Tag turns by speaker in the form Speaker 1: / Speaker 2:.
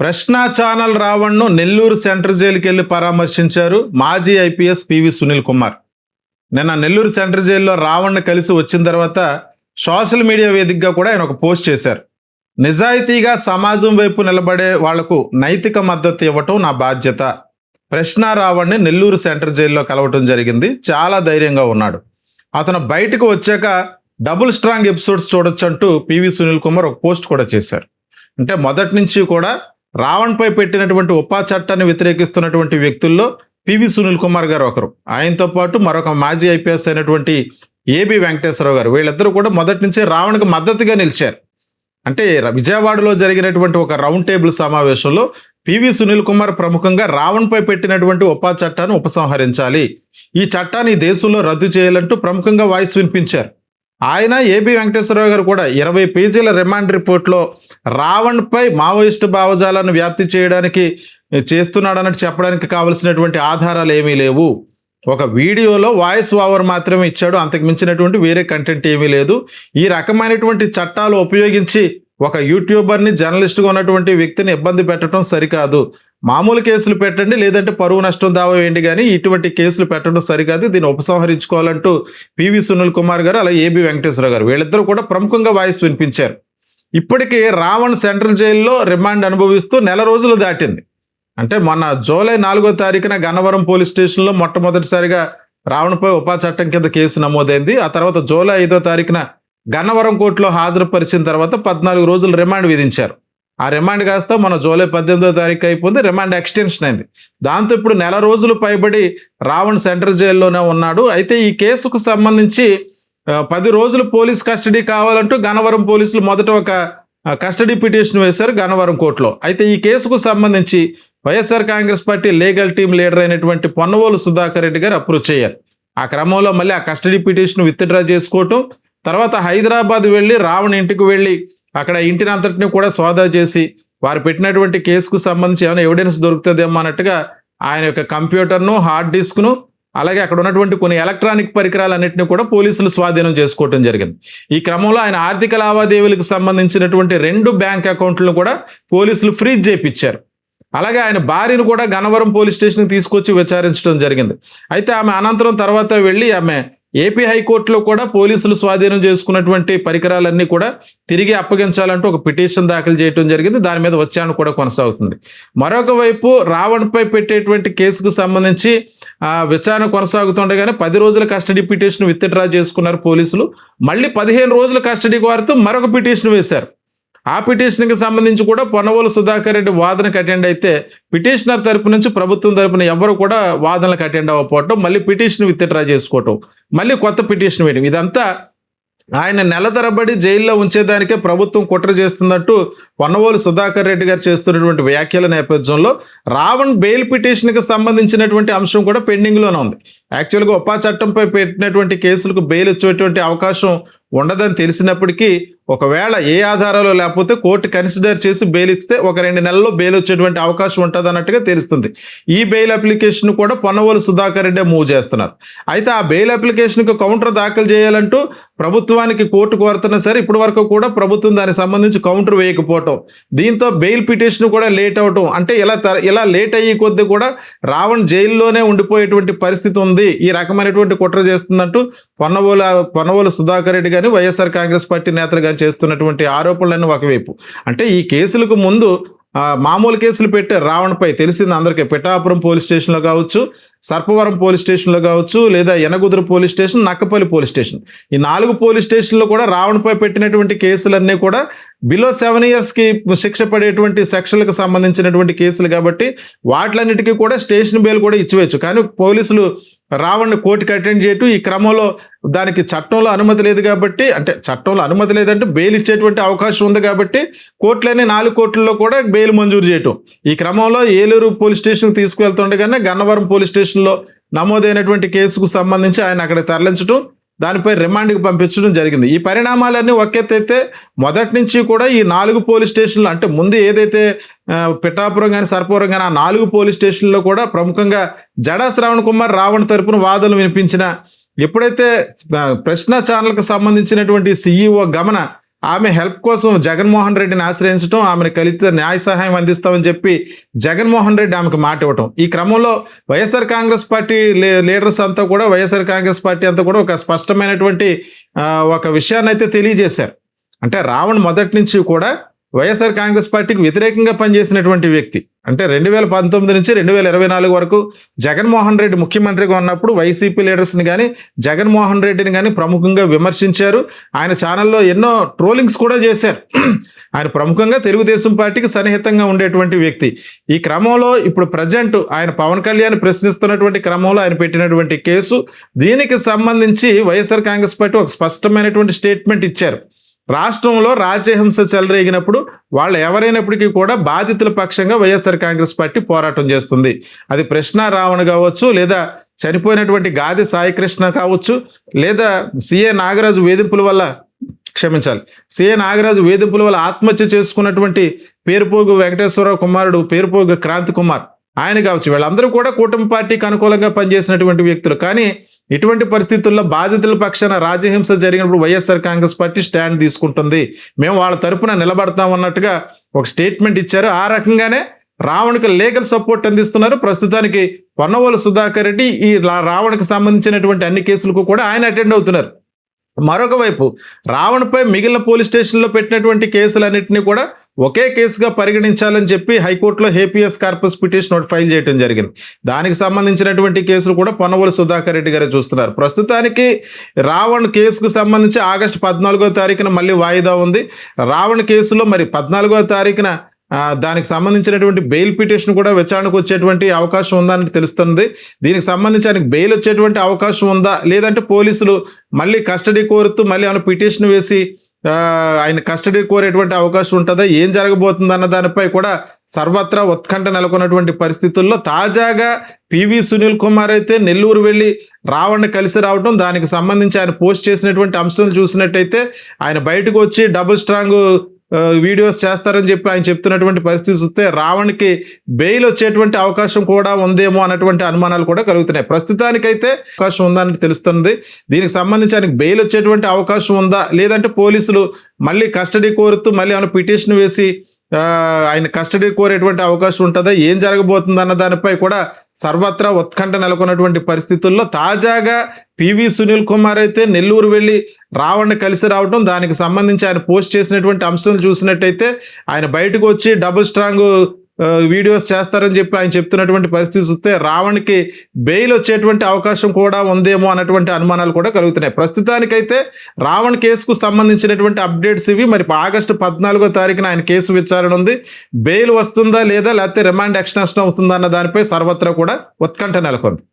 Speaker 1: ప్రశ్న channel రావణ్ను Nellore central జైలుకి వెళ్లి పరామర్శించారు మాజీ ఐపీఎస్ పివి సునీల్ కుమార్. నిన్న నెల్లూరు సెంట్రల్ జైల్లో రావణ్ని కలిసి వచ్చిన తర్వాత సోషల్ మీడియా వేదికగా కూడా ఆయన ఒక పోస్ట్ చేశారు. నిజాయితీగా సమాజం వైపు నిలబడే వాళ్లకు నైతిక మద్దతు ఇవ్వటం నా బాధ్యత. ప్రశ్న రావణ్ని నెల్లూరు సెంట్రల్ జైల్లో కలవటం జరిగింది. చాలా ధైర్యంగా ఉన్నాడు. అతను బయటకు వచ్చాక డబుల్ స్ట్రాంగ్ ఎపిసోడ్స్ చూడొచ్చు అంటూ పివి సునీల్ కుమార్ ఒక పోస్ట్ కూడా చేశారు. అంటే మొదటి నుంచి కూడా రావణ్పై పెట్టినటువంటి ఉపా చట్టాన్ని వ్యతిరేకిస్తున్నటువంటి వ్యక్తుల్లో పివి సునీల్ కుమార్ గారు ఒకరు. ఆయనతో పాటు మరొక మాజీ ఐపీఎస్ అయినటువంటి ఏబి వెంకటేశ్వరరావు గారు, వీళ్ళిద్దరూ కూడా మొదటి నుంచే రావణ్కి మద్దతుగా నిలిచారు. అంటే విజయవాడలో జరిగినటువంటి ఒక రౌండ్ టేబుల్ సమావేశంలో పివి సునీల్ కుమార్ ప్రముఖంగా రావణ్పై పెట్టినటువంటి ఉపా చట్టాన్ని ఉపసంహరించాలి, ఈ చట్టాన్ని ఈ దేశంలో రద్దు చేయాలంటూ ప్రముఖంగా వాయిస్ వినిపించారు. ఆయన ఏబి వెంకటేశ్వరరావు గారు కూడా 20 పేజీల రిమాండ్ రిపోర్ట్లో రావణ్పై మావోయిస్టు భావజాలను వ్యాప్తి చేయడానికి చేస్తున్నాడన్నట్టు చెప్పడానికి కావలసినటువంటి ఆధారాలు ఏమీ లేవు. ఒక వీడియోలో వాయిస్ ఓవర్ మాత్రమే ఇచ్చాడు, అంతకు మించినటువంటి వేరే కంటెంట్ ఏమీ లేదు. ఈ రకమైనటువంటి చట్టాలు ఉపయోగించి ఒక యూట్యూబర్ని, జర్నలిస్ట్గా ఉన్నటువంటి వ్యక్తిని ఇబ్బంది పెట్టడం సరికాదు. మామూలు కేసులు పెట్టండి, లేదంటే పరువు నష్టం దావా వేయండి, కానీ ఇటువంటి కేసులు పెట్టడం సరికాదు, దీన్ని ఉపసంహరించుకోవాలంటూ పివి సునీల్ కుమార్ గారు అలాగే ఏబి వెంకటేశ్వరరావు గారు వీళ్ళిద్దరూ కూడా ప్రముఖంగా వాయిస్ వినిపించారు. ఇప్పటికీ రావణ్ సెంట్రల్ జైల్లో రిమాండ్ అనుభవిస్తూ నెల రోజులు దాటింది. అంటే మొన్న జూలై 4వ తారీఖున గన్నవరం పోలీస్ స్టేషన్లో మొట్టమొదటిసారిగా రావణ్పై ఉపా చట్టం కింద కేసు నమోదైంది. ఆ తర్వాత జూలై 5వ తారీఖున గన్నవరం కోర్టులో హాజరుపరిచిన తర్వాత 14 రోజులు రిమాండ్ విధించారు. ఆ రిమాండ్ కాస్త మన జూలై 18వ తారీఖు అయిపోయింది, రిమాండ్ ఎక్స్టెన్షన్ అయింది. దాంతో ఇప్పుడు నెల రోజులు పైబడి రావణ్ సెంట్రల్ జైల్లోనే ఉన్నాడు. అయితే ఈ కేసుకు సంబంధించి 10 రోజులు పోలీస్ కస్టడీ కావాలంటూ గన్నవరం పోలీసులు మొదట ఒక కస్టడీ పిటిషన్ వేశారు గన్నవరం కోర్టులో. అయితే ఈ కేసుకు సంబంధించి YSR Congress party legal team leader అయినటువంటి పొన్నవోలు సుధాకర్ రెడ్డి గారు అప్రూవ్ చేయాలి. ఆ క్రమంలో మళ్ళీ ఆ కస్టడీ పిటిషన్ విత్డ్రా చేసుకోవటం, తర్వాత హైదరాబాద్ వెళ్ళి రావణ్ ఇంటికి వెళ్ళి అక్కడ ఇంటిని అంతటిని కూడా సోదా చేసి వారు పెట్టినటువంటి కేసుకు సంబంధించి ఏమైనా ఎవిడెన్స్ దొరుకుతుందేమో అన్నట్టుగా ఆయన యొక్క కంప్యూటర్ను, హార్డ్ డిస్క్ను, అలాగే అక్కడ ఉన్నటువంటి కొన్ని ఎలక్ట్రానిక్ పరికరాలన్నింటినీ కూడా పోలీసులు స్వాధీనం చేసుకోవడం జరిగింది. ఈ క్రమంలో ఆయన ఆర్థిక లావాదేవీలకు సంబంధించినటువంటి 2 బ్యాంక్ అకౌంట్లను కూడా పోలీసులు ఫ్రీజ్ చేయించారు. అలాగే ఆయన భార్యను కూడా గన్నవరం పోలీస్ స్టేషన్కి తీసుకొచ్చి విచారించడం జరిగింది. అయితే ఆమె అనంతరం తర్వాత వెళ్ళి ఆమె ఏపీ హైకోర్టులో కూడా పోలీసులు స్వాధీనం చేసుకున్నటువంటి పరికరాలన్నీ కూడా తిరిగి అప్పగించాలంటూ ఒక పిటిషన్ దాఖలు చేయడం జరిగింది. దాని మీద విచారణ కూడా కొనసాగుతుంది. మరొక వైపు రావణ్పై పెట్టేటువంటి కేసుకు సంబంధించి విచారణ కొనసాగుతుండగానే 10 రోజుల కస్టడీ పిటిషన్ విత్డ్రా చేసుకున్నారు పోలీసులు. మళ్ళీ 15 రోజుల కస్టడీ కోరుతూ మరొక పిటిషన్ వేశారు. ఆ పిటిషన్కి సంబంధించి కూడా పొన్నవోలు సుధాకర్ రెడ్డి వాదనకు అటెండ్ అయితే పిటిషనర్ తరపు నుంచి ప్రభుత్వం తరపున ఎవరు కూడా వాదనలకు అటెండ్ అవ్వకపోవటం, మళ్ళీ పిటిషన్ విత్డ్రా చేసుకోవటం, మళ్ళీ కొత్త పిటిషన్ వేయడం, ఇదంతా ఆయన నెల తరబడి జైల్లో ఉంచేదానికే ప్రభుత్వం కుట్ర చేస్తున్నట్టు పొన్నవోలు సుధాకర్ రెడ్డి గారు చేస్తున్నటువంటి వ్యాఖ్యల నేపథ్యంలో రావణ్ బెయిల్ పిటిషన్కి సంబంధించినటువంటి అంశం కూడా పెండింగ్లోనే ఉంది. యాక్చువల్గా ఉపా చట్టంపై పెట్టినటువంటి కేసులకు బెయిల్ ఇచ్చేటువంటి అవకాశం ఉండదని తెలిసినప్పటికీ ఒకవేళ ఏ ఆధారాలు లేకపోతే కోర్టు కన్సిడర్ చేసి బెయిల్ ఇస్తే ఒక 2 నెలల్లో బెయిల్ వచ్చేటువంటి అవకాశం ఉంటుంది అన్నట్టుగా తెలుస్తుంది. ఈ బెయిల్ అప్లికేషన్ కూడా పొన్నవోలు సుధాకర్ రెడ్డి మూవ్ చేస్తున్నారు. అయితే ఆ బెయిల్ అప్లికేషన్కి కౌంటర్ దాఖలు చేయాలంటూ ప్రభుత్వానికి కోర్టు కోరుతున్నా సరే ఇప్పటి వరకు కూడా ప్రభుత్వం దానికి సంబంధించి కౌంటర్ వేయకపోవటం, దీంతో బెయిల్ పిటిషన్ కూడా లేట్ అవటం, అంటే ఇలా లేట్ అయ్యే కొద్దీ రావణ్ జైల్లోనే ఉండిపోయేటువంటి పరిస్థితి ఉంది, ఈ రకమైనటువంటి కుట్ర చేస్తుందంటూ పొన్నవోలు సుధాకర్ రెడ్డి కానీ వైఎస్ఆర్ కాంగ్రెస్ పార్టీ నేతలు కానీ చేస్తున్నటువంటి ఆరోపణలన్నీ ఒకవైపు. అంటే ఈ కేసులకు ముందు మామూలు కేసులు పెట్టారు రావణ్పై, తెలిసింది అందరికీ. పిఠాపురం పోలీస్ స్టేషన్లో కావచ్చు, సర్పవరం పోలీస్ స్టేషన్లో కావచ్చు, లేదా Yanagudur police station, Nakkapalli police station, ఈ 4 పోలీస్ స్టేషన్లో కూడా రావణ్పై పెట్టినటువంటి కేసులన్నీ కూడా బిలో 7 ఇయర్స్కి శిక్ష పడేటువంటి సెక్షన్లకు సంబంధించినటువంటి కేసులు కాబట్టి వాటిలన్నిటికీ కూడా స్టేషన్ బెయిల్ కూడా ఇచ్చివేయచ్చు. కానీ పోలీసులు రావణ్ని కోర్టుకి అటెండ్ చేయటం, ఈ క్రమంలో దానికి చట్టంలో అనుమతి లేదు కాబట్టి, అంటే చట్టంలో అనుమతి లేదంటే బెయిల్ ఇచ్చేటువంటి అవకాశం ఉంది కాబట్టి కోర్టులన్నీ 4 కోర్టుల్లో కూడా బెయిల్ మంజూరు చేయటం, ఈ క్రమంలో ఏలూరు పోలీస్ స్టేషన్కి తీసుకువెళ్తుండగానే గన్నవరం పోలీస్ స్టేషన్లో నమోదైనటువంటి కేసుకు సంబంధించి ఆయన అక్కడ తరలించడం, దానిపై రిమాండ్కి పంపించడం జరిగింది. ఈ పరిణామాలన్నీ ఒకెత్తైతే మొదటి నుంచి కూడా ఈ 4 పోలీస్ స్టేషన్లు, అంటే ముందు ఏదైతే పిఠాపురం కానీ సర్పవరం కానీ ఆ 4 పోలీస్ స్టేషన్లో కూడా ప్రముఖంగా జడా శ్రావణ్ కుమార్ రావణ్ తరపున వాదనలు వినిపించిన, ఎప్పుడైతే ప్రశ్న ఛానల్కి సంబంధించినటువంటి CEO గమన ఆమె హెల్ప్ కోసం జగన్మోహన్ రెడ్డిని ఆశ్రయించడం, ఆమెను కలిపితే న్యాయ సహాయం అందిస్తామని చెప్పి జగన్మోహన్ రెడ్డి ఆమెకు మాట ఇవ్వటం. ఈ క్రమంలో వైఎస్ఆర్ కాంగ్రెస్ పార్టీ లీడర్స్ అంతా కూడా, వైఎస్ఆర్ కాంగ్రెస్ పార్టీ అంతా కూడా ఒక స్పష్టమైనటువంటి ఒక విషయాన్ని అయితే తెలియజేశారు. అంటే రావణ్ మొదటి నుంచి కూడా వైఎస్ఆర్ కాంగ్రెస్ పార్టీకి వ్యతిరేకంగా పనిచేసినటువంటి వ్యక్తి. అంటే 2019 నుంచి 2024 వరకు జగన్మోహన్ రెడ్డి ముఖ్యమంత్రిగా ఉన్నప్పుడు వైసీపీ లీడర్స్ని కానీ, జగన్మోహన్ రెడ్డిని కానీ ప్రముఖంగా విమర్శించారు. ఆయన ఛానల్లో ఎన్నో ట్రోలింగ్స్ కూడా చేశారు. ఆయన ప్రముఖంగా తెలుగుదేశం పార్టీకి సన్నిహితంగా ఉండేటువంటి వ్యక్తి. ఈ క్రమంలో ఇప్పుడు ప్రజెంట్ ఆయన పవన్ కళ్యాణ్ ప్రశ్నిస్తున్నటువంటి క్రమంలో ఆయన పెట్టినటువంటి కేసు, దీనికి సంబంధించి వైఎస్ఆర్ కాంగ్రెస్ పార్టీ ఒక స్పష్టమైనటువంటి స్టేట్మెంట్ ఇచ్చారు. రాష్ట్రంలో రాజ్యహింస చెలరేగినప్పుడు వాళ్ళు ఎవరైనప్పటికీ కూడా బాధితుల పక్షంగా వైఎస్ఆర్ కాంగ్రెస్ పార్టీ పోరాటం చేస్తుంది. అది ప్రశ్న రావణ్ కావచ్చు, లేదా చనిపోయినటువంటి గాది సాయికృష్ణ కావచ్చు, లేదా సిఏ నాగరాజు వేధింపుల వల్ల ఆత్మహత్య చేసుకున్నటువంటి పేరుపోగు వెంకటేశ్వరరావు కుమారుడు పేరుపోగు క్రాంతి కుమార్ ఆయన కావచ్చు. వీళ్ళందరూ కూడా కూటమి పార్టీకి అనుకూలంగా పనిచేసినటువంటి వ్యక్తులు. కానీ ఇటువంటి పరిస్థితుల్లో బాధితుల పక్షాన రాజ్యహింస జరిగినప్పుడు వైఎస్ఆర్ కాంగ్రెస్ పార్టీ స్టాండ్ తీసుకుంటుంది, మేము వాళ్ళ తరపున నిలబడతాం అన్నట్టుగా ఒక స్టేట్మెంట్ ఇచ్చారు. ఆ రకంగానే రావణ్కి లీగల్ సపోర్ట్ అందిస్తున్నారు. ప్రస్తుతానికి పొన్నవోలు సుధాకర్ రెడ్డి ఈ రావణ్కి సంబంధించినటువంటి అన్ని కేసులకు కూడా ఆయన అటెండ్ అవుతున్నారు. మరొక వైపు రావణ్పై మిగిలిన పోలీస్ స్టేషన్లో పెట్టినటువంటి కేసులన్నింటినీ కూడా ఒకే కేసుగా పరిగణించాలని చెప్పి హైకోర్టులో హేపియస్ కార్పస్ పిటిషన్ ఒకటి ఫైల్ చేయడం జరిగింది. దానికి సంబంధించినటువంటి కేసులు కూడా పొన్నవోలు సుధాకర్ రెడ్డి గారే చూస్తున్నారు. ప్రస్తుతానికి రావణ్ కేసుకు సంబంధించి ఆగస్టు 14వ తారీఖున మళ్ళీ వాయిదా ఉంది. రావణ్ కేసులో మరి 14వ తారీఖున దానికి సంబంధించినటువంటి బెయిల్ పిటిషన్ కూడా విచారణకు వచ్చేటువంటి అవకాశం ఉందని తెలుస్తుంది. దీనికి సంబంధించి ఆయనకు బెయిల్ వచ్చేటువంటి అవకాశం ఉందా, లేదంటే పోలీసులు మళ్ళీ కస్టడీ కోరుతూ మళ్ళీ ఏమైనా పిటిషన్ వేసి ఆయన కస్టడీ కోరేటువంటి అవకాశం ఉంటుందా, ఏం జరగబోతుంది అన్న దానిపై కూడా సర్వత్రా ఉత్కంఠ నెలకొన్నటువంటి పరిస్థితుల్లో తాజాగా పివి సునీల్ కుమార్ అయితే నెల్లూరు వెళ్ళి రావణ్ని కలిసి రావడం, దానికి సంబంధించి ఆయన పోస్ట్ చేసినటువంటి అంశం చూసినట్టయితే ఆయన బయటకు వచ్చి డబుల్ స్ట్రాంగ్ వీడియోస్ చేస్తారని చెప్పి ఆయన చెప్తున్నటువంటి పరిస్థితి చూస్తే రావణ్కి బెయిల్ వచ్చేటువంటి అవకాశం కూడా ఉందేమో అన్నటువంటి అనుమానాలు కూడా కలుగుతున్నాయి. ప్రస్తుతానికైతే అవకాశం ఉందని తెలుస్తుంది. దీనికి సంబంధించి ఆయనకు బెయిల్ వచ్చేటువంటి అవకాశం ఉందా, లేదంటే పోలీసులు మళ్ళీ కస్టడీ కోరుతూ మళ్ళీ ఏమైనా పిటిషన్ వేసి ఆయన కస్టడీ కోరేటువంటి అవకాశం ఉంటుందా, ఏం జరగబోతుంది అన్న దానిపై కూడా సర్వత్రా ఉత్కంఠ నెలకొన్నటువంటి పరిస్థితుల్లో తాజాగా పివి సునీల్ కుమార్ అయితే నెల్లూరు వెళ్ళి రావణ్ని కలిసి రావడం, దానికి సంబంధించి ఆయన పోస్ట్ చేసినటువంటి అంశం చూసినట్టయితే ఆయన బయటకు వచ్చి డబుల్ స్ట్రాంగ్ వీడియోస్ చేస్తారని చెప్పి ఆయన చెప్తున్నటువంటి పరిస్థితి చూస్తే రావణ్కి బెయిల్ వచ్చేటువంటి అవకాశం కూడా ఉందేమో అన్నటువంటి అనుమానాలు కూడా కలుగుతున్నాయి. ప్రస్తుతానికైతే రావణ్ కేసుకు సంబంధించినటువంటి అప్డేట్స్ ఇవి. మరి ఆగస్టు 14వ తారీఖున ఆయన కేసు విచారణ ఉంది. బెయిల్ వస్తుందా లేదా, లేకపోతే రిమాండ్ ఎక్స్టెన్షన్ అవుతుందా అన్న దానిపై సర్వత్రా కూడా ఉత్కంఠ నెలకొంది.